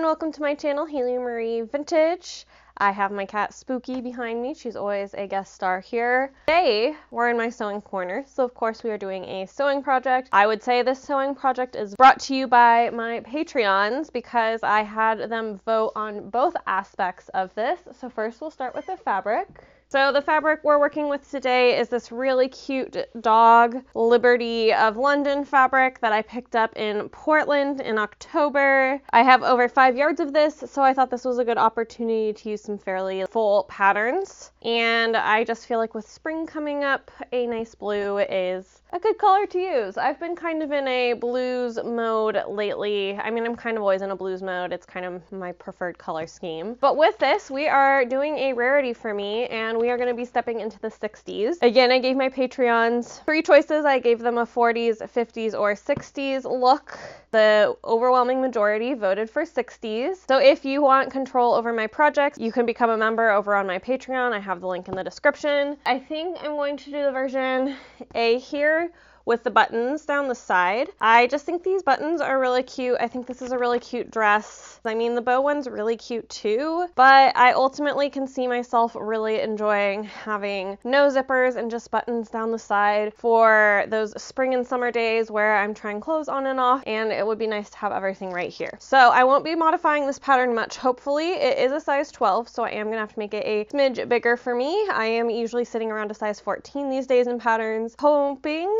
and welcome to my channel, Haylee Marie Vintage. I have my cat Spooky behind me. She's always a guest star here. Today, we're in my sewing corner, so of course we are doing a sewing project. I would say this sewing project is brought to you by my Patreons because I had them vote on both aspects of this. So first we'll start with the fabric. So the fabric we're working with today is this really cute dog Liberty of London fabric that I picked up in Portland in October. I have over 5 yards of this, so I thought this was a good opportunity to use some fairly full patterns. And I just feel like with spring coming up, a nice blue is a good color to use. I've been kind of in a blues mode lately. I mean, I'm kind of always in a blues mode. It's kind of my preferred color scheme. But with this, we are doing a rarity for me, and we are going to be stepping into the 60s. Again, I gave my Patreons 3 choices. I gave them a 40s, 50s, or 60s look. The overwhelming majority voted for 60s. So if you want control over my projects, you can become a member over on my Patreon. I have the link in the description. I think I'm going to do the version A here with the buttons down the side. I just think these buttons are really cute. I think this is a really cute dress. I mean, the bow one's really cute too, but I ultimately can see myself really enjoying having no zippers and just buttons down the side for those spring and summer days where I'm trying clothes on and off, and it would be nice to have everything right here. So I won't be modifying this pattern much, hopefully. It is a size 12, so I am gonna have to make it a smidge bigger for me. I am usually sitting around a size 14 these days in patterns, hoping,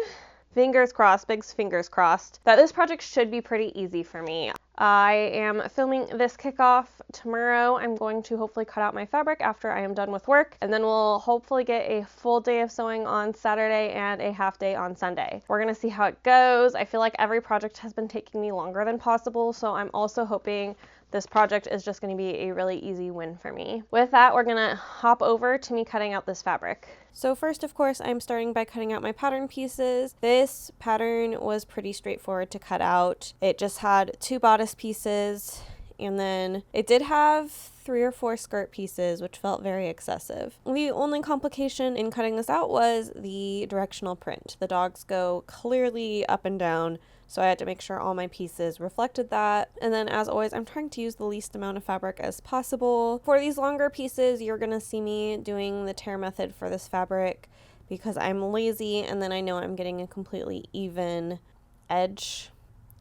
fingers crossed, big fingers crossed, that this project should be pretty easy for me. I am filming this kickoff tomorrow. I'm going to hopefully cut out my fabric after I am done with work, and then we'll hopefully get a full day of sewing on Saturday and a half day on Sunday. We're gonna see how it goes. I feel like every project has been taking me longer than possible, so I'm also hoping this project is just going to be a really easy win for me. With that, we're going to hop over to me cutting out this fabric. So first, of course, I'm starting by cutting out my pattern pieces. This pattern was pretty straightforward to cut out. It just had 2 bodice pieces, and then it did have 3 or 4 skirt pieces, which felt very excessive. The only complication in cutting this out was the directional print. The dogs go clearly up and down, so I had to make sure all my pieces reflected that. And then, as always, I'm trying to use the least amount of fabric as possible. For these longer pieces, you're gonna see me doing the tear method for this fabric because I'm lazy, and then I know I'm getting a completely even edge.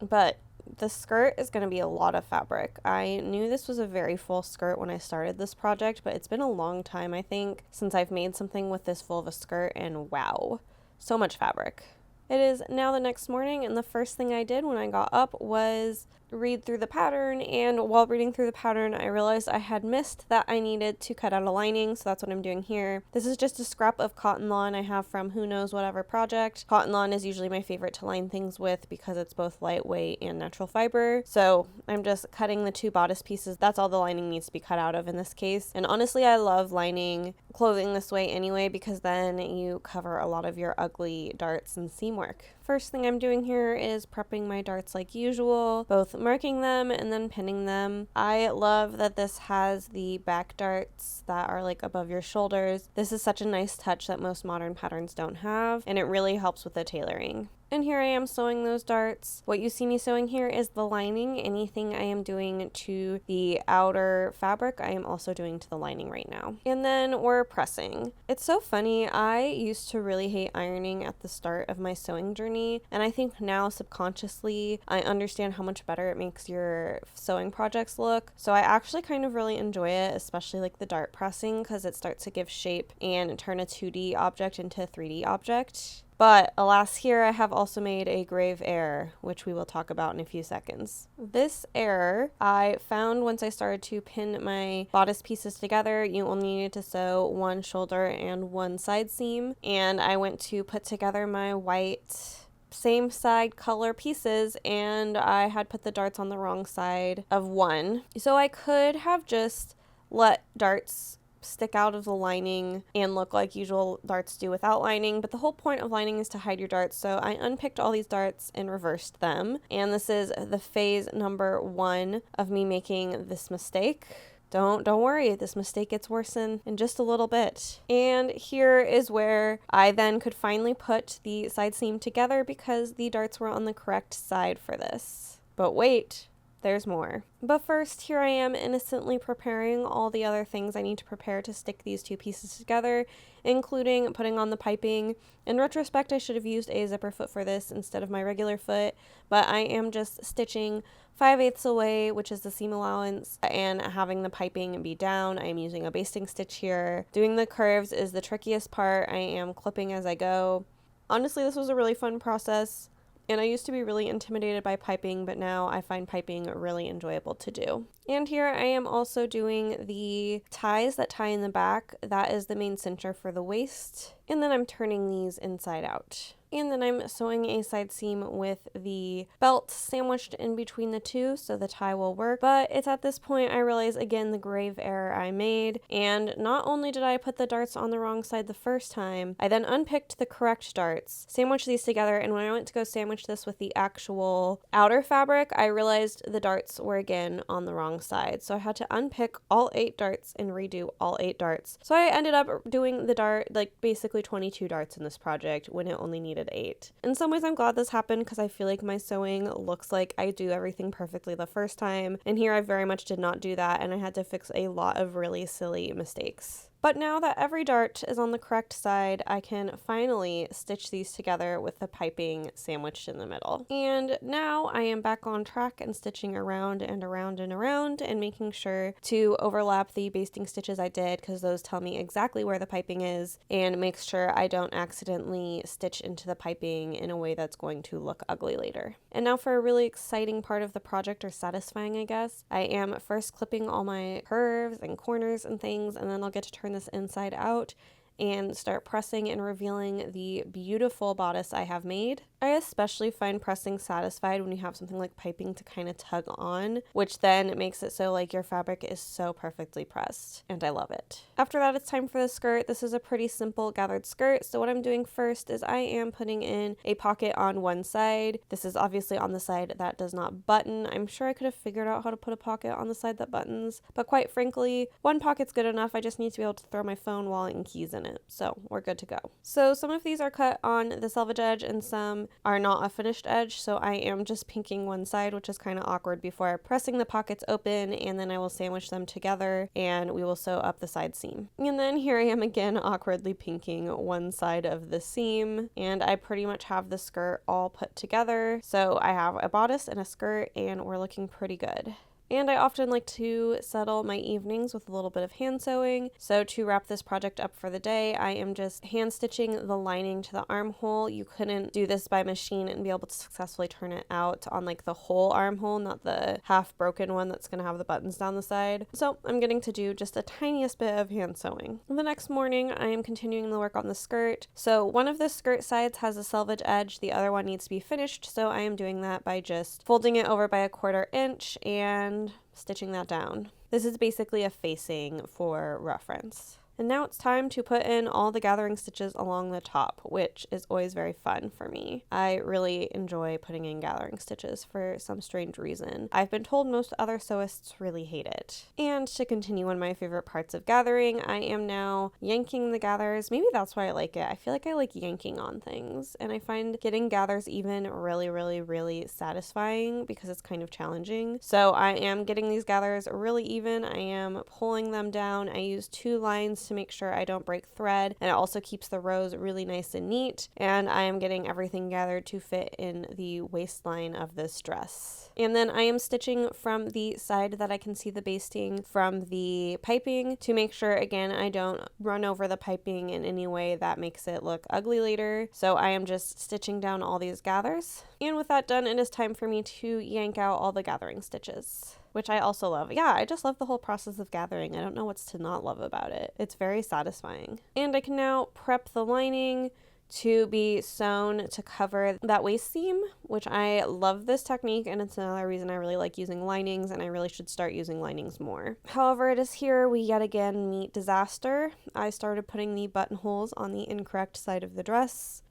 But the skirt is going to be a lot of fabric. I knew this was a very full skirt when I started this project, but it's been a long time, I think, since I've made something with this full of a skirt, and wow, so much fabric. It is now the next morning, and the first thing I did when I got up was read through the pattern, and while reading through the pattern, I realized I had missed that I needed to cut out a lining, so that's what I'm doing here. This is just a scrap of cotton lawn I have from who knows whatever project. Cotton lawn is usually my favorite to line things with because it's both lightweight and natural fiber, so I'm just cutting the 2 bodice pieces. That's all the lining needs to be cut out of in this case, and honestly, I love lining clothing this way anyway because then you cover a lot of your ugly darts and seam work. First thing I'm doing here is prepping my darts like usual, both marking them and then pinning them. I love that this has the back darts that are like above your shoulders. This is such a nice touch that most modern patterns don't have, and it really helps with the tailoring. And here I am sewing those darts. What you see me sewing here is the lining. Anything I am doing to the outer fabric, I am also doing to the lining right now. And then we're pressing. It's so funny. I used to really hate ironing at the start of my sewing journey, and I think now subconsciously I understand how much better it makes your sewing projects look. So I actually kind of really enjoy it, especially like the dart pressing, because it starts to give shape and turn a 2D object into a 3D object. But alas, here I have also made a grave error, which we will talk about in a few seconds. This error I found once I started to pin my bodice pieces together. You only needed to sew 1 shoulder and 1 side seam, and I went to put together my white same side color pieces, and I had put the darts on the wrong side of one. So I could have just let darts stick out of the lining and look like usual darts do without lining, but the whole point of lining is to hide your darts, so I unpicked all these darts and reversed them, and this is the phase number 1 of me making this mistake. Don't worry, this mistake gets worse in just a little bit. And here is where I then could finally put the side seam together because the darts were on the correct side for this. But wait, there's more. But first, here I am innocently preparing all the other things I need to prepare to stick these two pieces together, including putting on the piping. In retrospect, I should have used a zipper foot for this instead of my regular foot, but I am just stitching 5/8 away, which is the seam allowance, and having the piping be down. I am using a basting stitch here. Doing the curves is the trickiest part. I am clipping as I go. Honestly, this was a really fun process. And I used to be really intimidated by piping, but now I find piping really enjoyable to do. And here I am also doing the ties that tie in the back. That is the main cincher for the waist. And then I'm turning these inside out. And then I'm sewing a side seam with the belt sandwiched in between the two so the tie will work. But it's at this point I realize again the grave error I made. And not only did I put the darts on the wrong side the first time, I then unpicked the correct darts, sandwiched these together, and when I went to go sandwich this with the actual outer fabric, I realized the darts were again on the wrong side. So I had to unpick all 8 darts and redo all 8 darts. So I ended up doing the dart, like basically 22 darts in this project when it only needed 8. In some ways I'm glad this happened because I feel like my sewing looks like I do everything perfectly the first time, and here I very much did not do that, and I had to fix a lot of really silly mistakes. But now that every dart is on the correct side, I can finally stitch these together with the piping sandwiched in the middle. And now I am back on track and stitching around and around and around and making sure to overlap the basting stitches I did because those tell me exactly where the piping is and make sure I don't accidentally stitch into the piping in a way that's going to look ugly later. And now for a really exciting part of the project, or satisfying I guess, I am first clipping all my curves and corners and things, and then I'll get to turn this inside out and start pressing and revealing the beautiful bodice I have made. I especially find pressing satisfied when you have something like piping to kind of tug on, which then makes it so like your fabric is so perfectly pressed, and I love it. After that, it's time for the skirt. This is a pretty simple gathered skirt, so what I'm doing first is I am putting in a pocket on one side. This is obviously on the side that does not button. I'm sure I could have figured out how to put a pocket on the side that buttons, but quite frankly, one pocket's good enough. I just need to be able to throw my phone, wallet, and keys in it, so we're good to go. So some of these are cut on the selvage edge and some are not a finished edge, so I am just pinking one side, which is kind of awkward, before pressing the pockets open, and then I will sandwich them together and we will sew up the side seam. And then here I am again awkwardly pinking one side of the seam, and I pretty much have the skirt all put together. So I have a bodice and a skirt and we're looking pretty good. And I often like to settle my evenings with a little bit of hand sewing. So to wrap this project up for the day, I am just hand stitching the lining to the armhole. You couldn't do this by machine and be able to successfully turn it out on like the whole armhole, not the half broken one that's gonna have the buttons down the side. So I'm getting to do just the tiniest bit of hand sewing. The next morning, I am continuing the work on the skirt. So one of the skirt sides has a selvage edge, the other one needs to be finished. So I am doing that by just folding it over by 1/4 inch and stitching that down. This is basically a facing for reference. And now it's time to put in all the gathering stitches along the top, which is always very fun for me. I really enjoy putting in gathering stitches for some strange reason. I've been told most other sewists really hate it. And to continue one of my favorite parts of gathering, I am now yanking the gathers. Maybe that's why I like it. I feel like I like yanking on things, and I find getting gathers even really satisfying because it's kind of challenging. So I am getting these gathers really even. I am pulling them down. I use 2 lines to make sure I don't break thread, and it also keeps the rows really nice and neat, and I am getting everything gathered to fit in the waistline of this dress. And then I am stitching from the side that I can see the basting from the piping to make sure, again, I don't run over the piping in any way that makes it look ugly later. So I am just stitching down all these gathers. And with that done, it is time for me to yank out all the gathering stitches, which I also love. Yeah, I just love the whole process of gathering. I don't know what's to not love about it. It's very satisfying. And I can now prep the lining to be sewn to cover that waist seam, which I love this technique, and it's another reason I really like using linings, and I really should start using linings more. However, it is here we yet again meet disaster. I started putting the buttonholes on the incorrect side of the dress.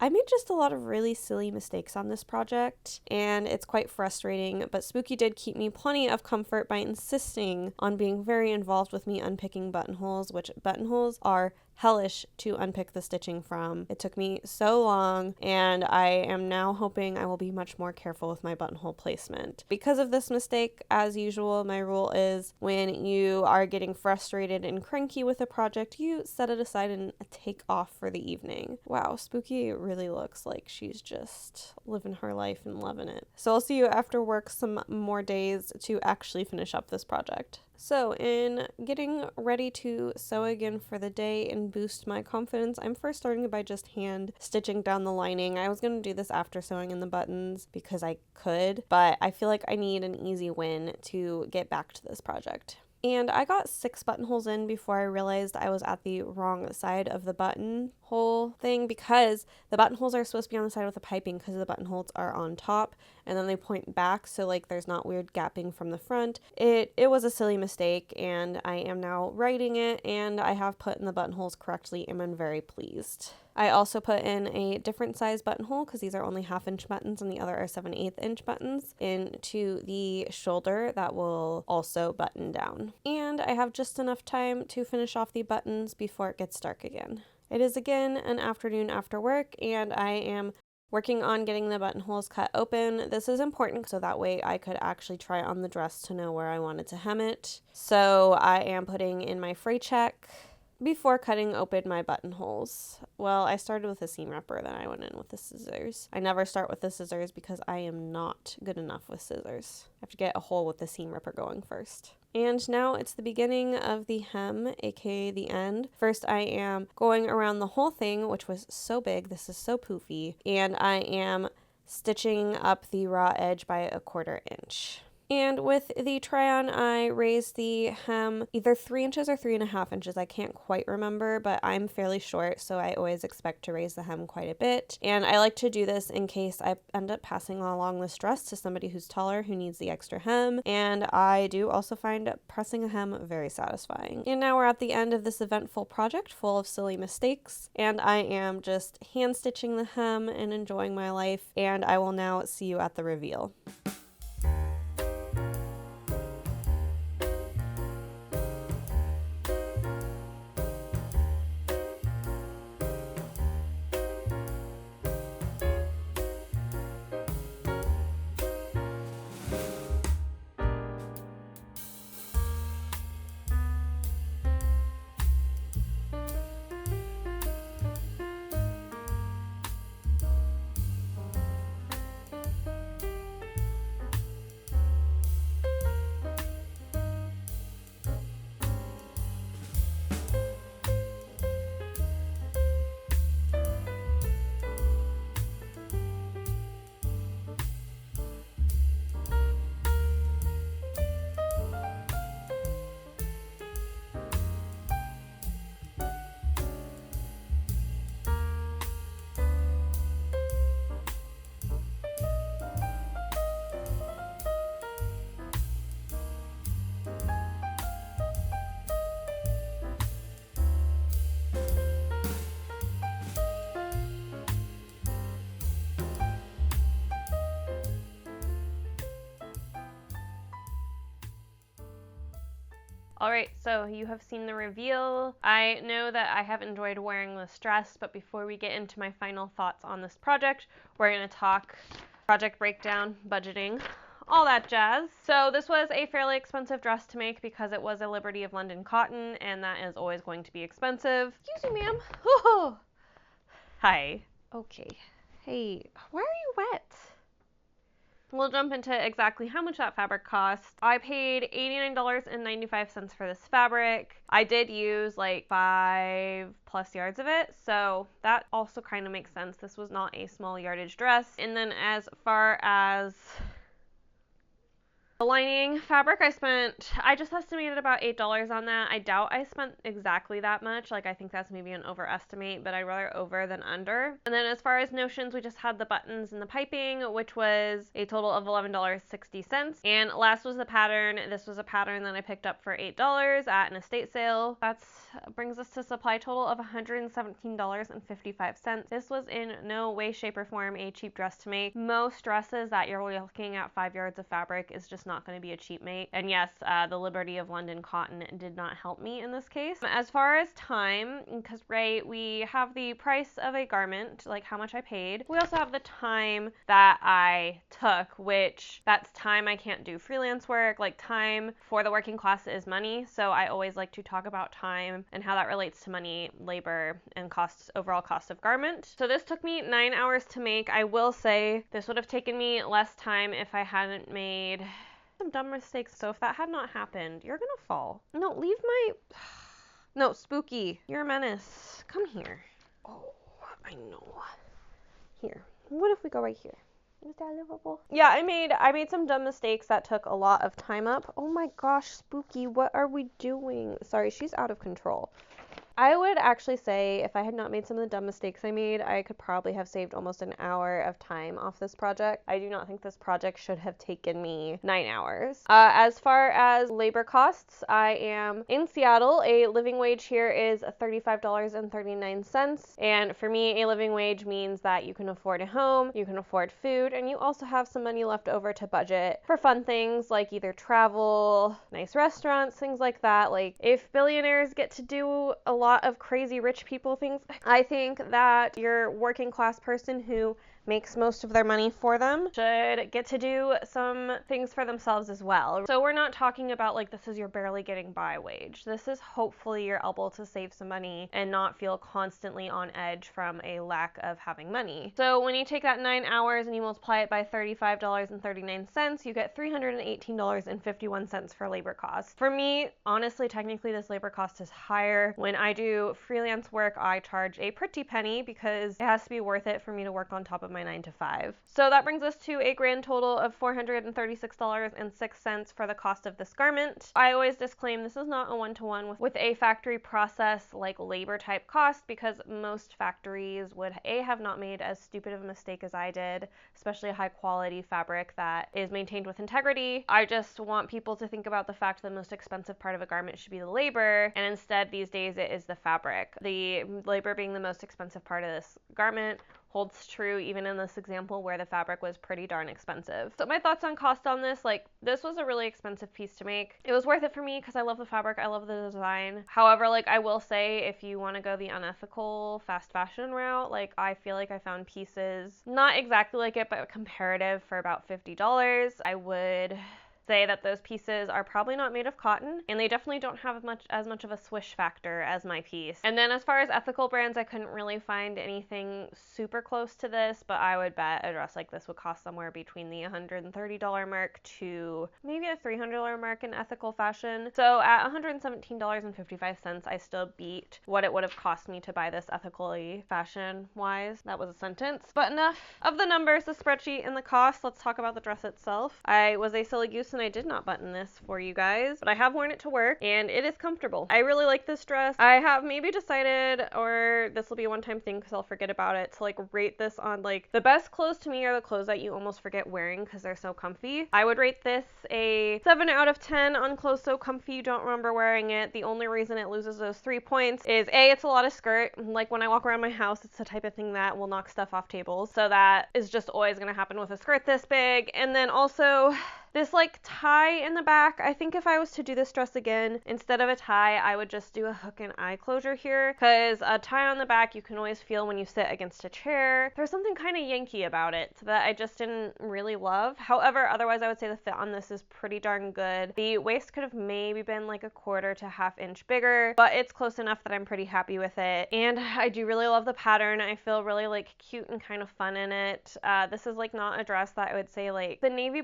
I made just a lot of really silly mistakes on this project, and it's quite frustrating, but Spooky did keep me plenty of comfort by insisting on being very involved with me unpicking buttonholes, which buttonholes are hellish to unpick the stitching from. It took me so long, and I am now hoping I will be much more careful with my buttonhole placement. Because of this mistake, as usual, my rule is when you are getting frustrated and cranky with a project, you set it aside and take off for the evening. Wow, Spooky really looks like she's just living her life and loving it. So I'll see you after work some more days to actually finish up this project. So in getting ready to sew again for the day and boost my confidence, I'm first starting by just hand stitching down the lining. I was going to do this after sewing in the buttons because I could, but I feel like I need an easy win to get back to this project. And I got 6 buttonholes in before I realized I was at the wrong side of the buttonhole thing, because the buttonholes are supposed to be on the side with the piping because the buttonholes are on top and then they point back, so like there's not weird gapping from the front. It was a silly mistake, and I am now righting it, and I have put in the buttonholes correctly and I'm very pleased. I also put in a different size buttonhole because these are only 1/2 inch buttons and the other are 7/8 inch buttons into the shoulder that will also button down. And I have just enough time to finish off the buttons before it gets dark again. It is again an afternoon after work, and I am working on getting the buttonholes cut open. This is important so that way I could actually try on the dress to know where I wanted to hem it. So I am putting in my fray check before cutting open my buttonholes. Well, I started with a seam ripper, then I went in with the scissors. I never start with the scissors because I am not good enough with scissors. I have to get a hole with the seam ripper going first. And now it's the beginning of the hem, aka the end. First I am going around the whole thing, which was so big, this is so poofy, and I am stitching up the raw edge by 1/4 inch. And with the try-on, I raised the hem either 3 inches or 3.5 inches. I can't quite remember, but I'm fairly short, so I always expect to raise the hem quite a bit. And I like to do this in case I end up passing along this dress to somebody who's taller who needs the extra hem. And I do also find pressing a hem very satisfying. And now we're at the end of this eventful project full of silly mistakes. And I am just hand stitching the hem and enjoying my life. And I will now see you at the reveal. Alright, so you have seen the reveal. I know that I have enjoyed wearing this dress, but before we get into my final thoughts on this project, we're going to talk project breakdown, budgeting, all that jazz. So this was a fairly expensive dress to make because it was a Liberty of London cotton, and that is always going to be expensive. Excuse me, ma'am. Oh. Hi. Okay. Hey, why are you wet? We'll jump into exactly how much that fabric cost. I paid $89.95 for this fabric. I did use like 5+ yards of it, so that also kind of makes sense. This was not a small yardage dress. And then as far as the lining fabric, I just estimated about $8 on that. I doubt I spent exactly that much. Like, I think that's maybe an overestimate, but I'd rather over than under. And then as far as notions, we just had the buttons and the piping, which was a total of $11.60. And last was the pattern. This was a pattern that I picked up for $8 at an estate sale. That brings us to supply total of $117.55. This was in no way, shape, or form a cheap dress to make. Most dresses that you're looking at 5 yards of fabric is just not not going to be a cheap mate. And yes, the Liberty of London cotton did not help me in this case. As far as time, because right, we have the price of a garment, like how much I paid. We also have the time that I took, which that's time I can't do freelance work. Like time for the working class is money. So I always like to talk about time and how that relates to money, labor, and costs, overall cost of garment. So this took me 9 hours to make. I will say this would have taken me less time if I hadn't made some dumb mistakes. So if that had not happened, you're gonna fall. No, leave my... No, Spooky, you're a menace. Come here. Oh, I know. Here. What if we go right here? Is that livable? Yeah, I made some dumb mistakes that took a lot of time up. Oh my gosh, Spooky, what are we doing? Sorry, she's out of control. I would actually say if I had not made some of the dumb mistakes I made, I could probably have saved almost an hour of time off this project. I do not think this project should have taken me 9 hours. As far as labor costs, I am in Seattle. A living wage here is $35.39. And for me, a living wage means that you can afford a home, you can afford food, and you also have some money left over to budget for fun things like either travel, nice restaurants, things like that. Like if billionaires get to do a lot of crazy rich people things, I think that your working class person who makes most of their money for them should get to do some things for themselves as well. So we're not talking about like this is your barely getting by wage. This is hopefully you're able to save some money and not feel constantly on edge from a lack of having money. So when you take that 9 hours and you multiply it by $35.39, you get $318.51 for labor costs. For me, honestly, technically this labor cost is higher. When I do freelance work, I charge a pretty penny because it has to be worth it for me to work on top of my 9 to 5. So that brings us to a grand total of $436.06 for the cost of this garment. I always disclaim this is not a one-to-one with a factory process like labor type cost, because most factories would have not made as stupid of a mistake as I did, especially a high quality fabric that is maintained with integrity. I just want people to think about the fact that the most expensive part of a garment should be the labor, and instead these days it is the fabric. The labor being the most expensive part of this garment holds true even in this example where the fabric was pretty darn expensive. So my thoughts on cost on this, like this was a really expensive piece to make. It was worth it for me because I love the fabric, I love the design. However, like I will say, if you want to go the unethical fast fashion route, like I feel like I found pieces not exactly like it but comparative for about $50. I would say that those pieces are probably not made of cotton, and they definitely don't have as much of a swish factor as my piece. And then as far as ethical brands, I couldn't really find anything super close to this, but I would bet a dress like this would cost somewhere between the $130 mark to maybe a $300 mark in ethical fashion. So at $117.55, I still beat what it would have cost me to buy this ethically fashion-wise. That was a sentence. But enough of the numbers, the spreadsheet, and the cost. Let's talk about the dress itself. I was a silly goose and I did not button this for you guys, but I have worn it to work and it is comfortable. I really like this dress. I have maybe decided, or this will be a one-time thing because I'll forget about it, to like rate this on like the best clothes to me are the clothes that you almost forget wearing because they're so comfy. I would rate this a 7 out of 10 on clothes so comfy you don't remember wearing it. The only reason it loses those 3 points is A, it's a lot of skirt. Like when I walk around my house, it's the type of thing that will knock stuff off tables. So that is just always going to happen with a skirt this big. And then also this like tie in the back. I think if I was to do this dress again, instead of a tie, I would just do a hook and eye closure here, because a tie on the back you can always feel when you sit against a chair. There's something kind of Yankee about it that I just didn't really love. However, otherwise I would say the fit on this is pretty darn good. The waist could have maybe been like a 1/4 to 1/2 inch bigger, but it's close enough that I'm pretty happy with it. And I do really love the pattern. I feel really like cute and kind of fun in it. This is like not a dress that I would say like the navy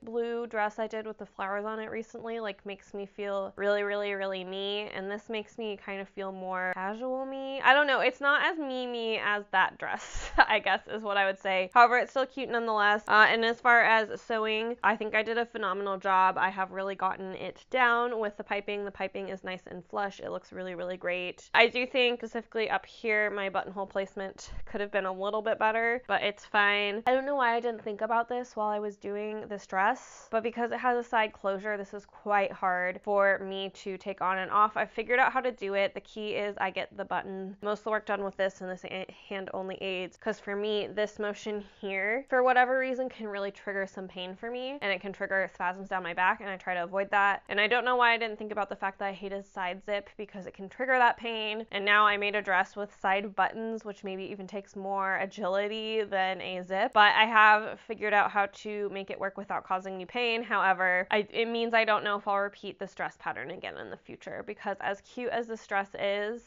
blue dress I did with the flowers on it recently like makes me feel really, really, really me, and this makes me kind of feel more casual me. I don't know, it's not as me as that dress, I guess is what I would say. However, it's still cute nonetheless. And as far as sewing, I think I did a phenomenal job. I have really gotten it down with the piping. The piping is nice and flush. It looks really, really great. I do think specifically up here my buttonhole placement could have been a little bit better, but it's fine. I don't know why I didn't think about this while I was doing this dress. dress, but because it has a side closure, this is quite hard for me to take on and off. I figured out how to do it. The key is I get the button. Most of the work done with this, and this hand only aids, because for me, this motion here, for whatever reason, can really trigger some pain for me, and it can trigger spasms down my back, and I try to avoid that. And I don't know why I didn't think about the fact that I hate a side zip, because it can trigger that pain. And now I made a dress with side buttons, which maybe even takes more agility than a zip, but I have figured out how to make it work without causing me pain. However, it means I don't know if I'll repeat this dress pattern again in the future, because as cute as this dress is,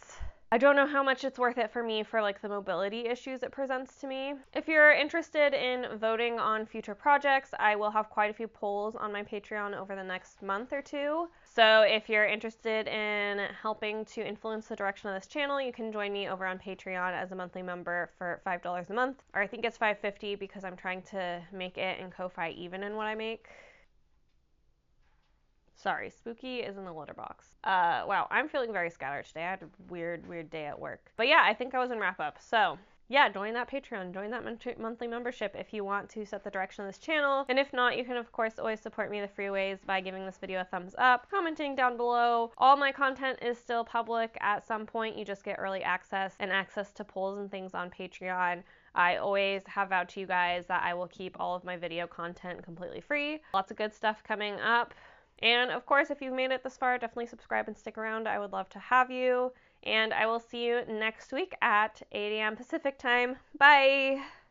I don't know how much it's worth it for me for like the mobility issues it presents to me. If you're interested in voting on future projects, I will have quite a few polls on my Patreon over the next month or two. So if you're interested in helping to influence the direction of this channel, you can join me over on Patreon as a monthly member for $5 a month, or I think it's $5.50 because I'm trying to make it and Ko-Fi even in what I make. Sorry, Spooky is in the litter box. Wow, I'm feeling very scattered today. I had a weird day at work. But yeah, I think I was in wrap up. So yeah, join that Patreon, join that monthly membership if you want to set the direction of this channel. And if not, you can of course always support me the free ways by giving this video a thumbs up, commenting down below. All my content is still public at some point. You just get early access and access to polls and things on Patreon. I always have vowed to you guys that I will keep all of my video content completely free. Lots of good stuff coming up. And of course, if you've made it this far, definitely subscribe and stick around. I would love to have you. And I will see you next week at 8 a.m. Pacific time. Bye!